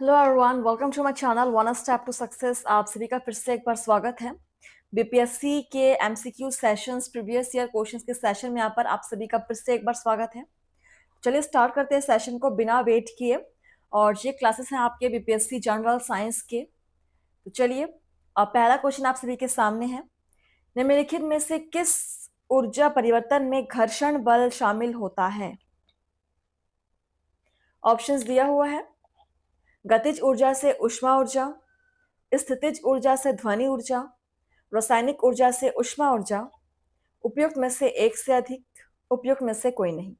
Hello everyone, welcome to my channel one step to success. आप सभी का फिर से एक बार स्वागत है। बीपीएससी के MCQ sessions, previous year questions के सेशन में यहाँ पर आप सभी का फिर से एक बार स्वागत है। चलिए स्टार्ट करते हैं सेशन को बिना वेट किए। और ये क्लासेस हैं आपके बीपीएससी जनरल साइंस के। तो चलिए, पहला क्वेश्चन आप सभी के सामने है। निम्नलिखित में से किस ऊर्जा परिवर्तन में घर्षण बल शामिल होता है? ऑप्शंस दिया हुआ है। गतिज ऊर्जा से ऊष्मा ऊर्जा, स्थितिज ऊर्जा से ध्वनि ऊर्जा, रासायनिक ऊर्जा से ऊष्मा ऊर्जा, उपयुक्त में से एक से अधिक, उपयुक्त में से कोई नहीं।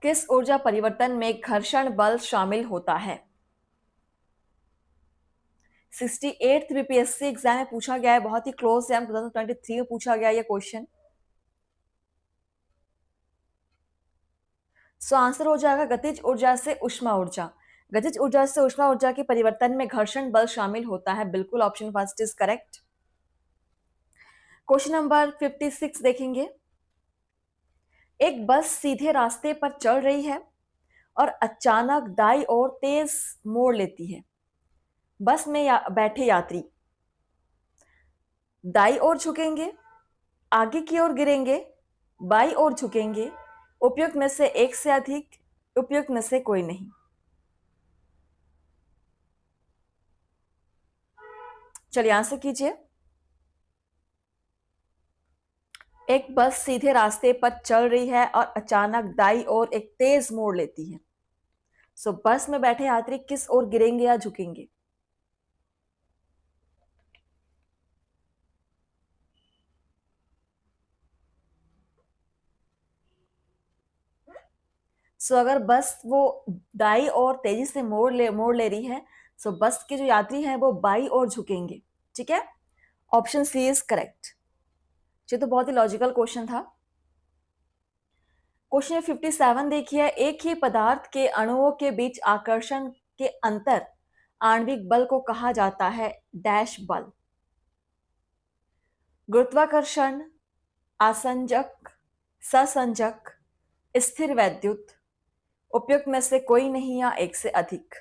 किस ऊर्जा परिवर्तन में घर्षण बल शामिल होता है? 68th बीपीएससी एग्जाम में पूछा गया है, बहुत ही क्लोज है। 2023 में पूछा गया ये क्वेश्चन। सो आंसर हो जाएगा गतिज ऊर्जा से ऊष्मा ऊर्जा। गतिज ऊर्जा से ऊष्मा ऊर्जा के परिवर्तन में घर्षण बल शामिल होता है। बिल्कुल, option first is correct. Question number 56 देखेंगे। एक बस सीधे रास्ते पर चल रही है और अचानक दाईं ओर तेज मोड़ लेती है। बस में बैठे यात्री दाईं ओर झुकेंगे, आगे की ओर गिरेंगे, बाईं ओर झुकेंगे, उपयुक्त में से एक से अधिक, उपयुक्त में से कोई नहीं। चलिए आंसर कीजिए। एक बस सीधे रास्ते पर चल रही है और अचानक दाईं ओर एक तेज मोड़ लेती है। सो बस में बैठे यात्री किस ओर गिरेंगे या झुकेंगे? सो अगर बस वो दाईं ओर तेजी से मोड़ ले रही है, सो बस के जो यात्री हैं वो बाईं ओर झुकेंगे। ठीक है, ऑप्शन सी इज करेक्ट। ये तो बहुत ही लॉजिकल क्वेश्चन था। क्वेश्चन 57 देखिए। एक ही पदार्थ के अणुओं के बीच आकर्षण के अंतर आणविक बल को कहा जाता है डैश बल। गुरुत्वाकर्षण, आसंजक, ससंजक, स्थिर वैद्युत, उपयुक्त में से कोई नहीं या एक से अधिक।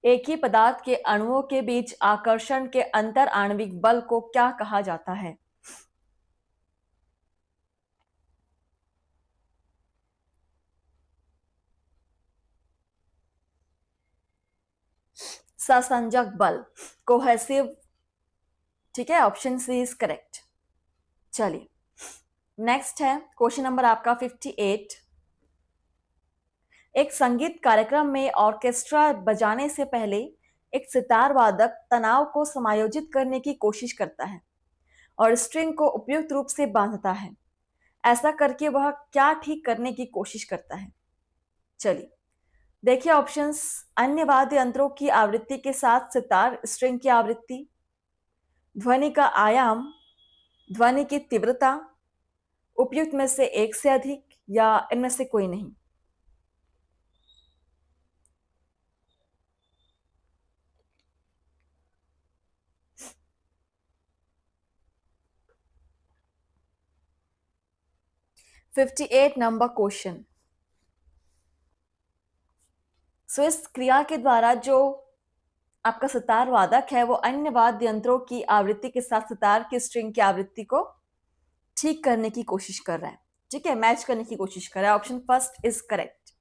एक ही पदार्थ के अणुओं के बीच आकर्षण के अंतर आणविक बल को क्या कहा जाता है? ससंजक बल, कोहेसिव। ठीक है, ऑप्शन सी इज करेक्ट। चलिए नेक्स्ट है क्वेश्चन नंबर आपका 58। एक संगीत कार्यक्रम में ऑर्केस्ट्रा बजाने से पहले एक सितार वादक तनाव को समायोजित करने की कोशिश करता है और स्ट्रिंग को उपयुक्त रूप से बांधता है। ऐसा करके वह क्या ठीक करने की कोशिश करता है? चलिए देखिए ऑप्शंस। अन्य वाद्य यंत्रों की आवृत्ति के साथ सितार स्ट्रिंग की आवृत्ति, ध्वनि का आयाम, ध्वनि की तीव्रता, उपयुक्त में से एक से अधिक या इनमें से कोई नहीं। Fifty eight number question. So इस क्रिया के द्वारा जो आपका सितार वादक है वो अन्य वाद्य यंत्रों की आवृत्ति के साथ सितार की स्ट्रिंग की आवृत्ति को ठीक करने की कोशिश कर रहा है। ठीक है, मैच करने की कोशिश कर रहा है। Option first is correct.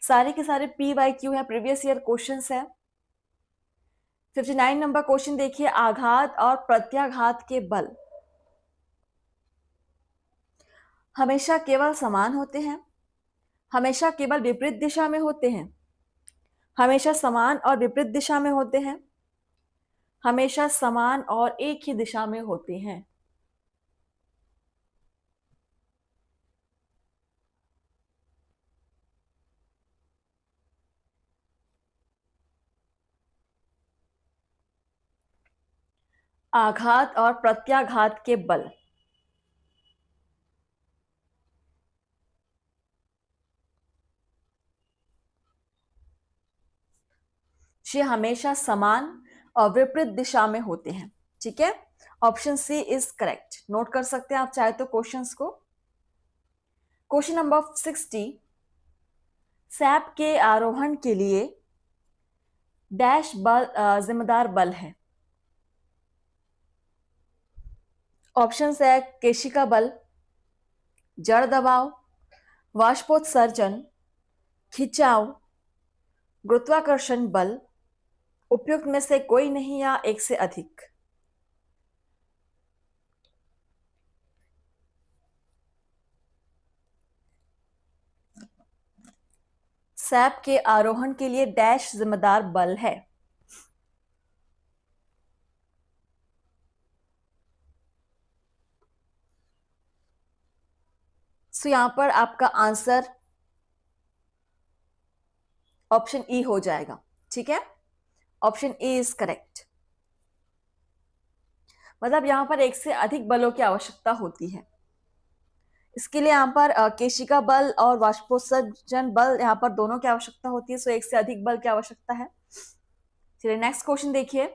सारे के सारे PYQ है, प्रीवियस ईयर क्वेश्चंस है। 59 नंबर क्वेश्चन देखिए। आघात और प्रत्याघात के बल हमेशा केवल समान होते हैं, हमेशा केवल विपरीत दिशा में होते हैं, हमेशा समान और विपरीत दिशा में होते हैं, हमेशा समान और एक ही दिशा में होते हैं। आघात और प्रत्याघात के बल ये हमेशा समान और विपरीत दिशा में होते हैं। ठीक है, option C is correct. Note कर सकते हैं आप चाहे तो क्वेश्चंस को। क्वेश्चन नंबर 60, सैप के आरोहण के लिए डैश बल जिम्मेदार बल है। ऑप्शन है केशिका बल, जड़ दबाव, वाष्पोत्सर्जन, खिंचाव, गुरुत्वाकर्षण बल, उपयुक्त में से कोई नहीं या एक से अधिक। सैप के आरोहण के लिए डैश जिम्मेदार बल है। सो यहां पर आपका आंसर ऑप्शन ई हो जाएगा। ठीक है, ऑप्शन ई इज करेक्ट। मतलब यहां पर एक से अधिक बलों की आवश्यकता होती है। इसके लिए यहाँ पर केशिका बल और वाष्पोत्सर्जन बल यहाँ पर दोनों की आवश्यकता होती है। सो एक से अधिक बल की आवश्यकता है। चलिए नेक्स्ट क्वेश्चन देखिए,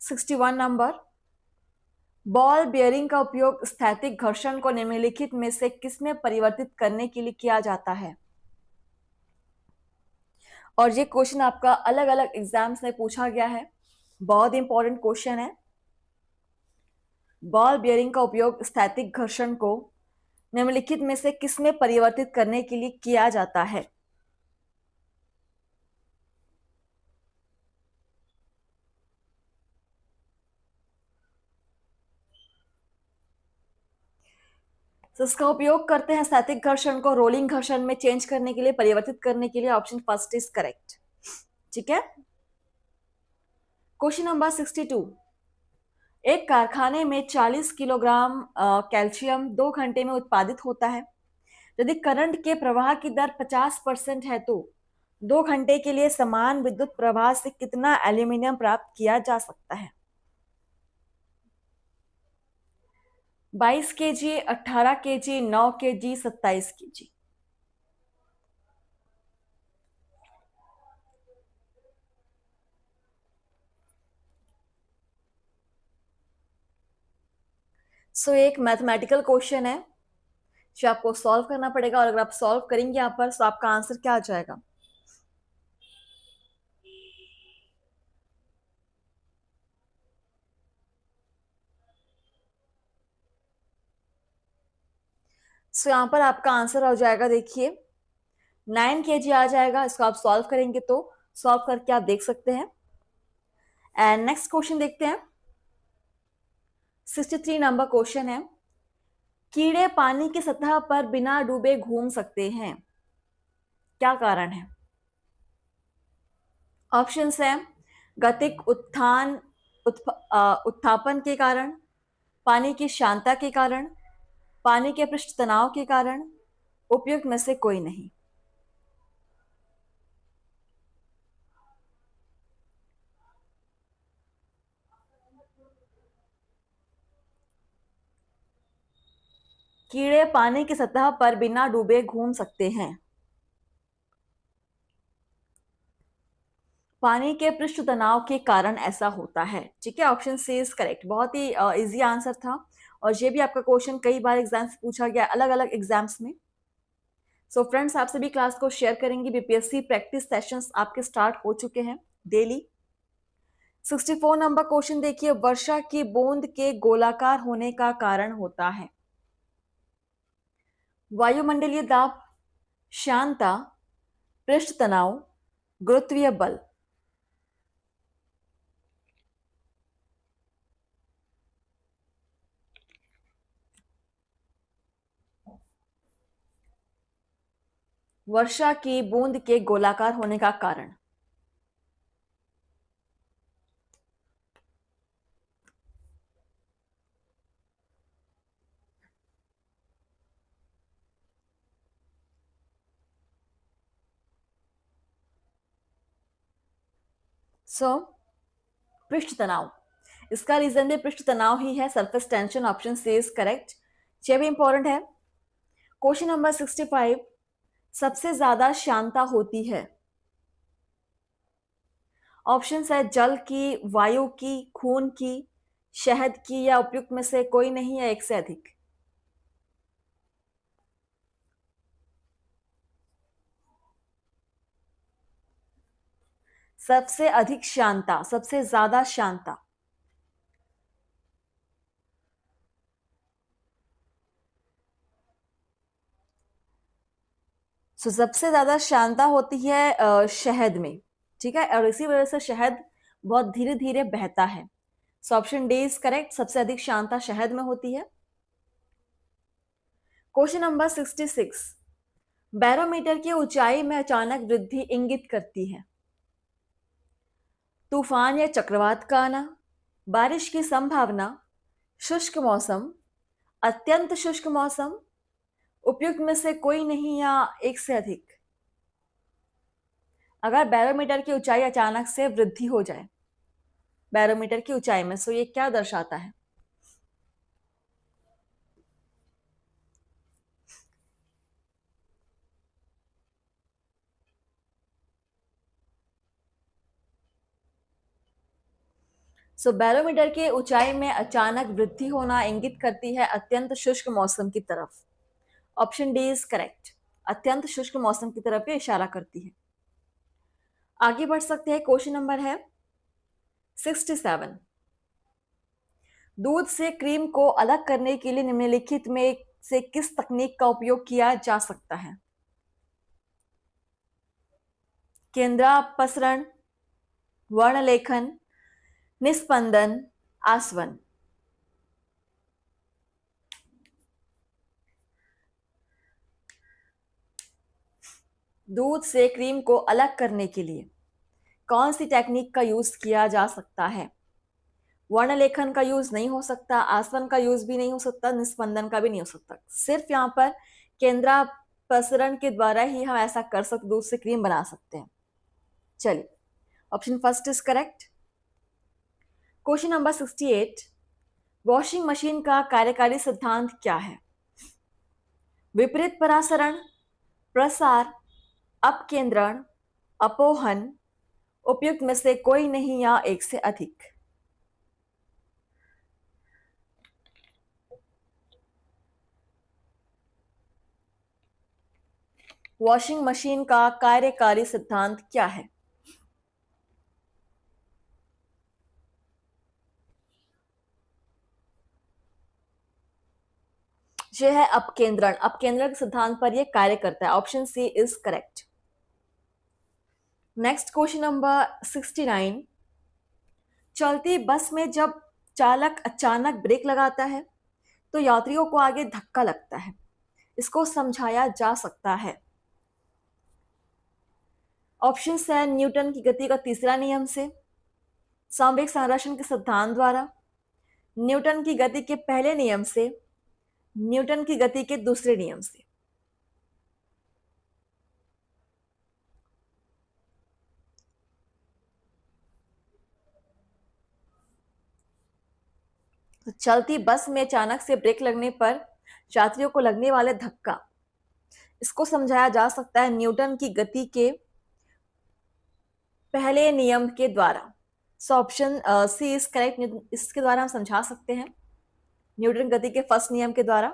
61 नंबर। बॉल बियरिंग का उपयोग स्थैतिक घर्षण को निम्नलिखित में से किसमें परिवर्तित करने के लिए किया जाता है? और ये क्वेश्चन आपका अलग अलग एग्जाम्स में पूछा गया है, बहुत इंपॉर्टेंट क्वेश्चन है। बॉल बियरिंग का उपयोग स्थैतिक घर्षण को निम्नलिखित में से किसमें परिवर्तित करने के लिए किया जाता है? तो इसका उपयोग करते हैं स्थैतिक घर्षण को रोलिंग घर्षण में चेंज करने के लिए, परिवर्तित करने के लिए। Option first is correct. ठीक है, क्वेश्चन नंबर 62। एक कारखाने में 40 किलोग्राम कैल्शियम 2 घंटे में उत्पादित होता है। यदि करंट के प्रवाह की दर 50% है तो 2 घंटे के लिए समान विद्युत प्रवाह से कितना एल्यूमिनियम प्राप्त किया जा सकता है? 22 kg, 18 kg, 9 kg, 27 kg। सो एक मैथमेटिकल क्वेश्चन है जो आपको सॉल्व करना पड़ेगा, और अगर आप सॉल्व करेंगे यहाँ पर तो आपका आंसर क्या आ जाएगा? सो यहाँ पर आपका आंसर आ जाएगा, देखिए 9 kg आ जाएगा। इसको आप सॉल्व करेंगे तो सॉल्व करके आप देख सकते हैं। एंड नेक्स्ट क्वेश्चन देखते हैं, 63 नंबर क्वेश्चन है। कीड़े पानी की सतह पर बिना डूबे घूम सकते हैं, क्या कारण है? ऑप्शंस है गतिक उत्थान, उत्थापन के कारण, पानी की शांतता के कारण, पानी के पृष्ठ तनाव के कारण, उपयुक्त में से कोई नहीं। कीड़े पानी की सतह पर बिना डूबे घूम सकते हैं, पानी के पृष्ठ तनाव के कारण ऐसा होता है। ठीक है, ऑप्शन सी इज करेक्ट। बहुत ही इजी आंसर था, और ये भी आपका क्वेश्चन कई बार एग्जाम से पूछा गया, अलग अलग एग्जाम्स में। सो फ्रेंड्स, आप सभी क्लास को शेयर करेंगे। बीपीएससी प्रैक्टिस सेशंस आपके स्टार्ट हो चुके हैं डेली। 64 नंबर क्वेश्चन देखिए, वर्षा की बूंद के गोलाकार होने का कारण होता है? वायुमंडलीय दाब, शांतता, पृष्ठ तनाव, गुरुत्वीय बल। वर्षा की बूंद के गोलाकार होने का कारण? सो पृष्ठ तनाव, इसका रीजन भी पृष्ठ तनाव ही है, surface tension. Option C is correct. ये भी इंपॉर्टेंट है। क्वेश्चन नंबर 65, सबसे ज्यादा शांतता होती है? ऑप्शन है जल की, वायु की, खून की, शहद की या उपयुक्त में से कोई नहीं या एक से अधिक। सबसे अधिक श्यानता, सबसे ज्यादा श्यानता। सबसे ज्यादा श्यानता होती है शहद में। ठीक है, और इसी वजह से शहद बहुत धीरे धीरे बहता है। So option D is correct, सबसे अधिक श्यानता शहद में होती है। Question number 66। बैरोमीटर की ऊंचाई में अचानक वृद्धि इंगित करती है तूफान या चक्रवात का आना, बारिश की संभावना, शुष्क मौसम, अत्यंत शुष्क मौसम, उपयुक्त में से कोई नहीं या एक से अधिक। अगर बैरोमीटर की ऊंचाई अचानक से वृद्धि हो जाए बैरोमीटर की ऊंचाई में, सो ये क्या दर्शाता है? बैरोमीटर की ऊंचाई में अचानक वृद्धि होना इंगित करती है अत्यंत शुष्क मौसम की तरफ। ऑप्शन डी इज करेक्ट, अत्यंत शुष्क मौसम की तरफ ये इशारा करती है। आगे बढ़ सकते हैं। क्वेश्चन नंबर है 67। दूध से क्रीम को अलग करने के लिए निम्नलिखित में से किस तकनीक का उपयोग किया जा सकता है? केंद्रापसरण, वर्णलेखन, निस्पंदन, आसवन। दूध से क्रीम को अलग करने के लिए कौन सी टेक्निक का यूज किया जा सकता है? वर्णलेखन का यूज नहीं हो सकता, आसवन का यूज भी नहीं हो सकता, निस्पंदन का भी नहीं हो सकता। सिर्फ यहाँ पर केंद्रापसरण के द्वारा ही हम ऐसा कर सकते, दूध से क्रीम बना सकते हैं। चलिए, option first is correct. Question number 68। Washing machine का कार्यकारी सिद्धांत क्या है? विपरीत परासरण, प्रसार, अपकेंद्रण, अपोहन, उपयुक्त में से कोई नहीं या एक से अधिक। वॉशिंग मशीन का कार्यकारी सिद्धांत क्या है? यह है अपकेंद्रण। अपकेंद्रण के सिद्धांत पर यह कार्य करता है। Option C is correct. Next question number 69। चलती बस में जब चालक अचानक ब्रेक लगाता है तो यात्रियों को आगे धक्का लगता है, इसको समझाया जा सकता है। ऑप्शन है न्यूटन की गति का तीसरा नियम से, संवेग संरक्षण के सिद्धांत द्वारा, न्यूटन की गति के पहले नियम से, न्यूटन की गति के दूसरे नियम से। तो चलती बस में अचानक से ब्रेक लगने पर यात्रियों को लगने वाले धक्का, इसको समझाया जा सकता है न्यूटन की गति के पहले नियम के द्वारा। So option C is correct. इसके द्वारा हम समझा सकते हैं न्यूटन गति के फर्स्ट नियम के द्वारा।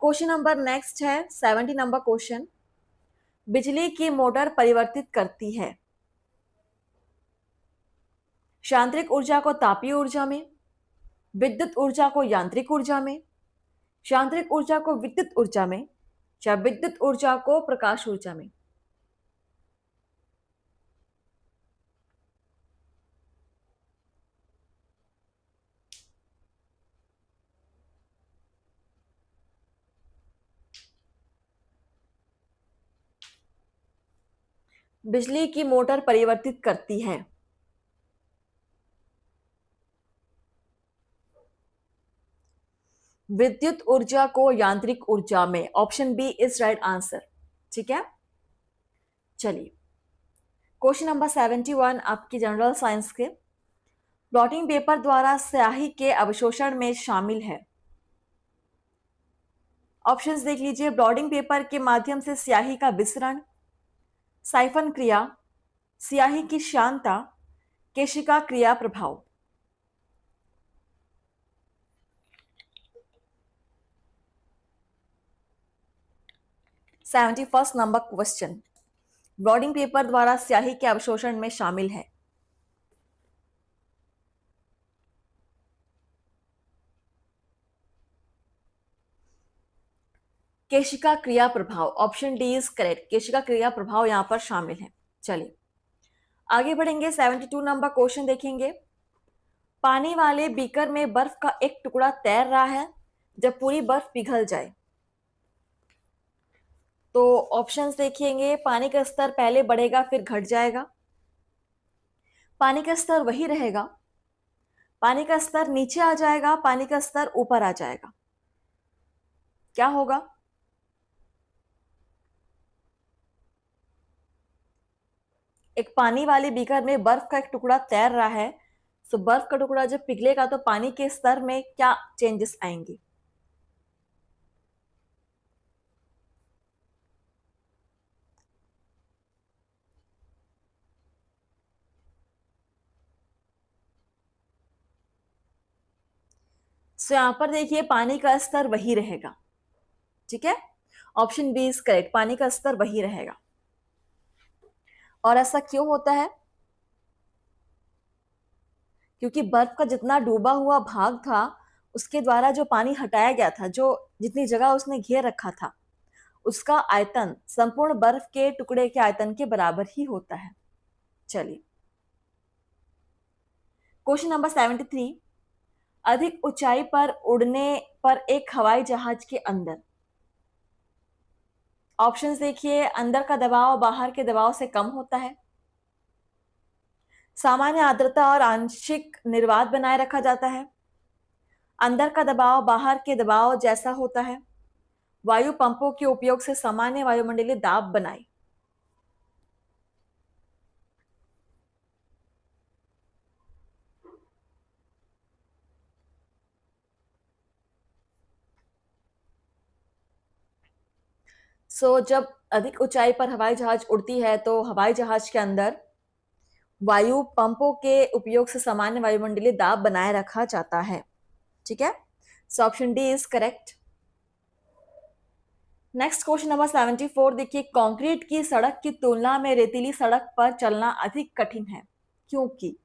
क्वेश्चन नंबर नेक्स्ट है 70 नंबर क्वेश्चन। बिजली की मोटर परिवर्तित करती है यांत्रिक ऊर्जा को तापीय ऊर्जा में, विद्युत ऊर्जा को यांत्रिक ऊर्जा में, यांत्रिक ऊर्जा को विद्युत ऊर्जा में, या विद्युत ऊर्जा को प्रकाश ऊर्जा में। बिजली की मोटर परिवर्तित करती है विद्युत ऊर्जा को यांत्रिक ऊर्जा में। Option B is right answer. ठीक है, चलिए क्वेश्चन नंबर 71 आपकी जनरल साइंस के। ब्लॉटिंग पेपर द्वारा स्याही के अवशोषण में शामिल है। ऑप्शंस देख लीजिए। ब्लॉटिंग पेपर के माध्यम से स्याही का विसरण, साइफन क्रिया, स्याही की श्यानता, केशिका क्रिया प्रभाव। 71 नंबर क्वेश्चन, ब्लॉटिंग पेपर द्वारा स्याही के अवशोषण में शामिल है। केशिका क्रिया प्रभाव, ऑप्शन डी इज करेक्ट। केशिका क्रिया प्रभाव यहां पर शामिल है। चलिए आगे बढ़ेंगे। 72 नंबर क्वेश्चन देखेंगे। पानी वाले बीकर में बर्फ का एक टुकड़ा तैर रहा है, जब पूरी बर्फ पिघल जाए तो ऑप्शंस देखेंगे। पानी का स्तर पहले बढ़ेगा फिर घट जाएगा, पानी का स्तर वही रहेगा, पानी का स्तर नीचे आ जाएगा, पानी का स्तर ऊपर आ जाएगा। क्या होगा? एक पानी वाले बीकर में बर्फ का एक टुकड़ा तैर रहा है, तो बर्फ का टुकड़ा जब पिघलेगा तो पानी के स्तर में क्या चेंजेस आएंगे? सो यहां पर देखिए पानी का स्तर वही रहेगा। ठीक है, ऑप्शन बी इज करेक्ट, पानी का स्तर वही रहेगा। और ऐसा क्यों होता है? क्योंकि बर्फ का जितना डूबा हुआ भाग था उसके द्वारा जो पानी हटाया गया था, जो जितनी जगह उसने घेर रखा था, उसका आयतन संपूर्ण बर्फ के टुकड़े के आयतन के बराबर ही होता है। चलिए क्वेश्चन नंबर 73, अधिक ऊंचाई पर उड़ने पर एक हवाई जहाज के अंदर, ऑप्शंस देखिए। अंदर का दबाव बाहर के दबाव से कम होता है, सामान्य आर्द्रता और आंशिक निर्वात बनाए रखा जाता है, अंदर का दबाव बाहर के दबाव जैसा होता है, वायु पंपों के उपयोग से सामान्य वायुमंडलीय दाब बनाए। जब अधिक ऊंचाई पर हवाई जहाज उड़ती है तो हवाई जहाज के अंदर वायु पंपों के उपयोग से सामान्य वायुमंडलीय दाब बनाए रखा जाता है। ठीक है, so option D is correct. Next question number 74 देखिए। कंक्रीट की सड़क की तुलना में रेतीली सड़क पर चलना अधिक कठिन है, क्योंकि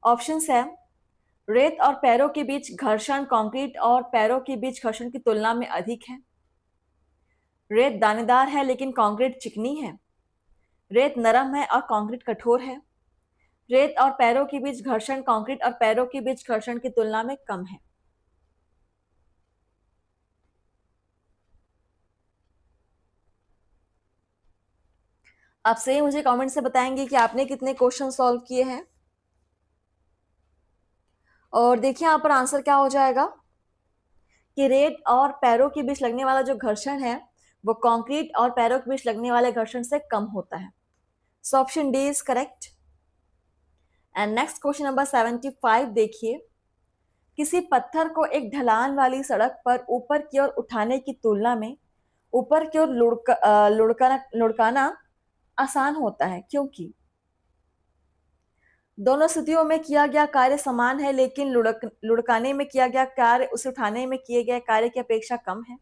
ऑप्शंस है। रेत और पैरों के बीच घर्षण कंक्रीट और पैरों के बीच घर्षण की तुलना में अधिक है, रेत दानेदार है लेकिन कंक्रीट चिकनी है, रेत नरम है और कंक्रीट कठोर है, रेत और पैरों के बीच घर्षण कंक्रीट और पैरों के बीच घर्षण की तुलना में कम है। आप सही मुझे कमेंट से बताएंगे कि आपने कितने क्वेश्चन सॉल्व किए हैं। और देखिए यहां पर आंसर क्या हो जाएगा कि रेत और पैरों के बीच लगने वाला जो घर्षण है वो कंक्रीट और पैरों के बीच लगने वाले घर्षण से कम होता है। So option D is correct. And next question number 75 देखिए। किसी पत्थर को एक ढलान वाली सड़क पर ऊपर की ओर उठाने की तुलना में ऊपर की ओर लुढ़काना आसान होता है, क्योंकि दोनों स्थितियों में किया गया कार्य समान है लेकिन लुढ़काने में किया गया कार्य उसे उठाने में किए गए कार्य की अपेक्षा कम है।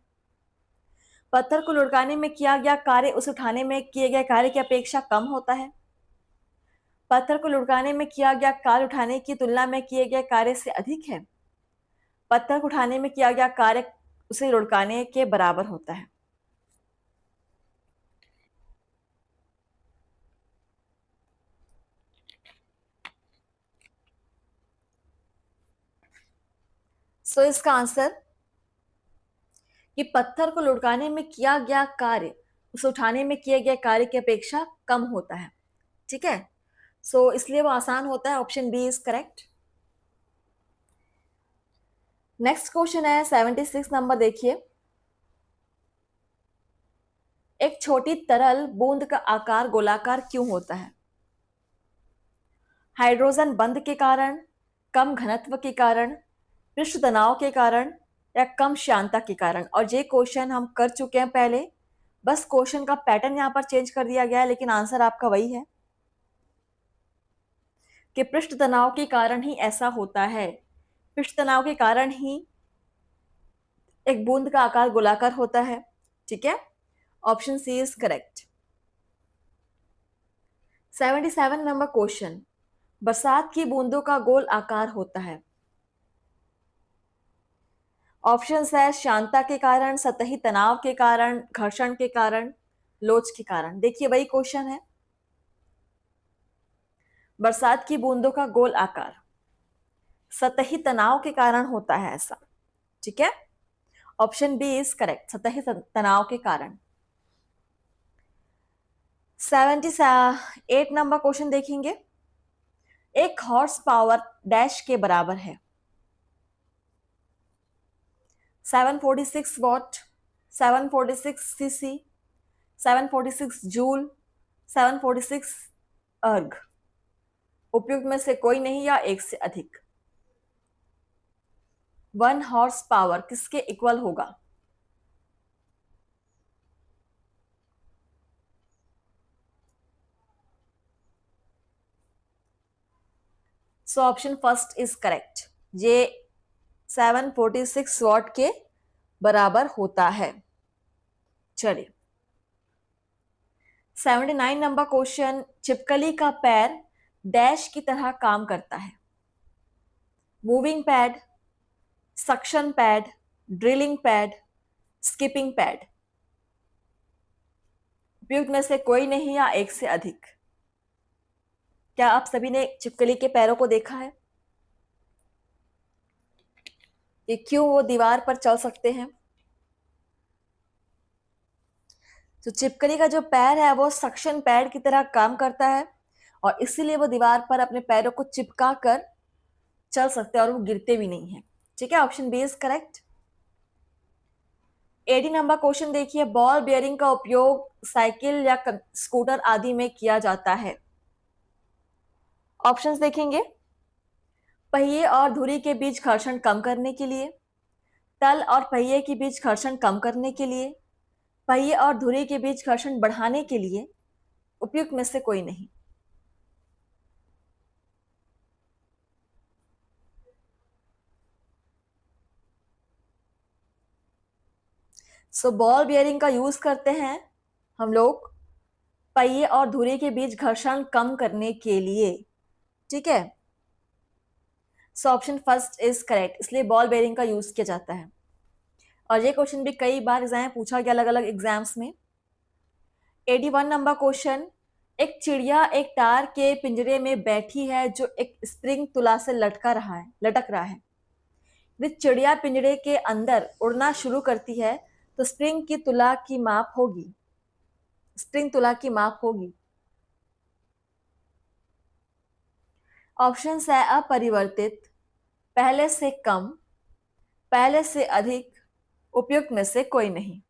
पत्थर को लुढ़काने में किया गया कार्य उसे उठाने में किए गए कार्य की अपेक्षा कम होता है। पत्थर को लुढ़काने में किया गया कार्य उठाने की तुलना में किए गए कार्य से अधिक है। पत्थर को उठाने में किया गया कार्य उसे लुढ़काने के बराबर होता है। इसका आंसर कि पत्थर को लुढ़काने में किया गया कार्य उसे उठाने में किए गए कार्य की अपेक्षा कम होता है। ठीक है, इसलिए वो आसान होता है। Option B is correct. Next question है 76 नंबर देखिए। एक छोटी तरल बूंद का आकार गोलाकार क्यों होता है? हाइड्रोजन बंध के कारण, कम घनत्व के कारण, पृष्ठ तनाव के कारण या कम श्यानता के कारण। और ये क्वेश्चन हम कर चुके हैं पहले, बस क्वेश्चन का पैटर्न यहाँ पर चेंज कर दिया गया है, लेकिन आंसर आपका वही है कि पृष्ठ तनाव के कारण ही ऐसा होता है। पृष्ठ तनाव के कारण ही एक बूंद का आकार गोलाकार होता है। ठीक है, option C is correct. 77 number question, बरसात की बूंदों का गोल आकार होता है। ऑप्शन है शांता के कारण, सतही तनाव के कारण, घर्षण के कारण, लोच के कारण। देखिए वही क्वेश्चन है, बरसात की बूंदों का गोल आकार सतही तनाव के कारण होता है ऐसा। ठीक है, ऑप्शन बी इज करेक्ट, सतही तनाव के कारण। 78 नंबर क्वेश्चन देखेंगे, एक हॉर्स पावर डैश के बराबर है। 746 वॉट, 746 सीसी, 746 जूल, 746 अर्ग। उपयुक्त में से कोई नहीं या एक से अधिक। 1 हॉर्स पावर किसके इक्वल होगा? So option first is correct, ये 746 वॉट के बराबर होता है। चलिए 79 नंबर क्वेश्चन, छिपकली का पैर डैश की तरह काम करता है। Moving pad, suction pad, drilling pad, skipping pad. उपयुक्त में से कोई नहीं या एक से अधिक। क्या आप सभी ने छिपकली के पैरों को देखा है कि क्यों वो दीवार पर चल सकते हैं? तो छिपकली का जो पैर है वो सक्शन पैड की तरह काम करता है और इसीलिए वो दीवार पर अपने पैरों को चिपका कर चल सकते हैं और वो गिरते भी नहीं है। ठीक है, option B is correct. 80 number question देखिए, बॉल बेयरिंग का उपयोग साइकिल या स्कूटर आदि में किया जाता है। ऑप्शंस देखेंगे, पहिए और धुरी के बीच घर्षण कम करने के लिए, तल और पहिए के बीच घर्षण कम करने के लिए, पहिए और धुरी के बीच घर्षण बढ़ाने के लिए। उपयुक्त में से कोई नहीं। सो बॉल बियरिंग का यूज करते हैं हम लोग पहिए और धुरी के बीच घर्षण कम करने के लिए। ठीक है, so option first is correct, इसलिए बॉल बेयरिंग का यूज किया जाता है। और ये क्वेश्चन भी कई बार एग्जाम पूछा गया अलग अलग एग्जाम्स में। 81 नंबर क्वेश्चन, एक चिड़िया एक तार के पिंजरे में बैठी है जो एक स्प्रिंग तुला से लटक रहा है। यदि चिड़िया पिंजरे के अंदर उड़ना शुरू करती है तो स्प्रिंग तुला की माप होगी। ऑप्शन है अपरिवर्तित, पहले से कम, पहले से अधिक, उपयुक्त में से कोई नहीं।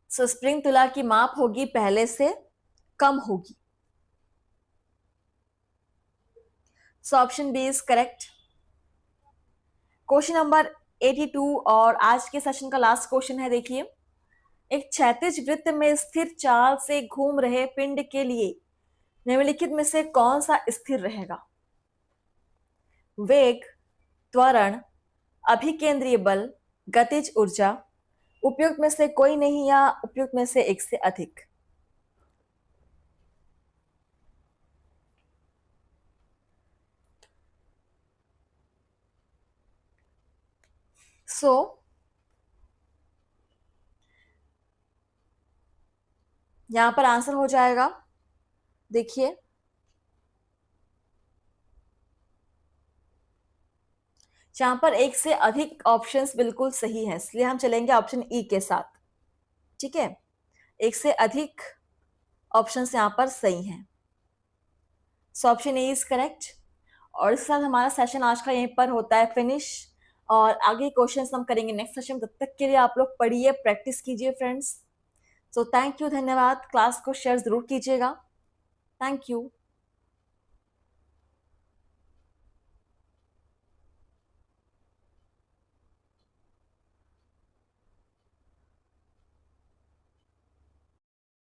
सो स्प्रिंग तुला की माप होगी पहले से कम होगी। So option B is correct. Question number 82 और आज के सेशन का लास्ट क्वेश्चन है। देखिए, एक क्षैतिज वृत्त में स्थिर चाल से घूम रहे पिंड के लिए निम्नलिखित में से कौन सा स्थिर रहेगा? वेग, त्वरण, अभिकेंद्रीय बल, गतिज ऊर्जा। उपयुक्त में से कोई नहीं या उपयुक्त में से एक से अधिक। सो यहां पर आंसर हो जाएगा, देखिए यहां पर एक से अधिक ऑप्शंस बिल्कुल सही है, इसलिए हम चलेंगे ऑप्शन ई के साथ। ठीक है, एक से अधिक ऑप्शंस यहां पर सही हैं। So option A is correct. और इसके साथ हमारा सेशन आज का यहीं पर होता है फिनिश, और आगे क्वेश्चंस हम करेंगे नेक्स्ट सेशन। तब तक के लिए आप लोग पढ़िए, प्रैक्टिस कीजिए फ्रेंड्स। सो थैंक यू, धन्यवाद। क्लास को शेयर जरूर कीजिएगा। Thank you.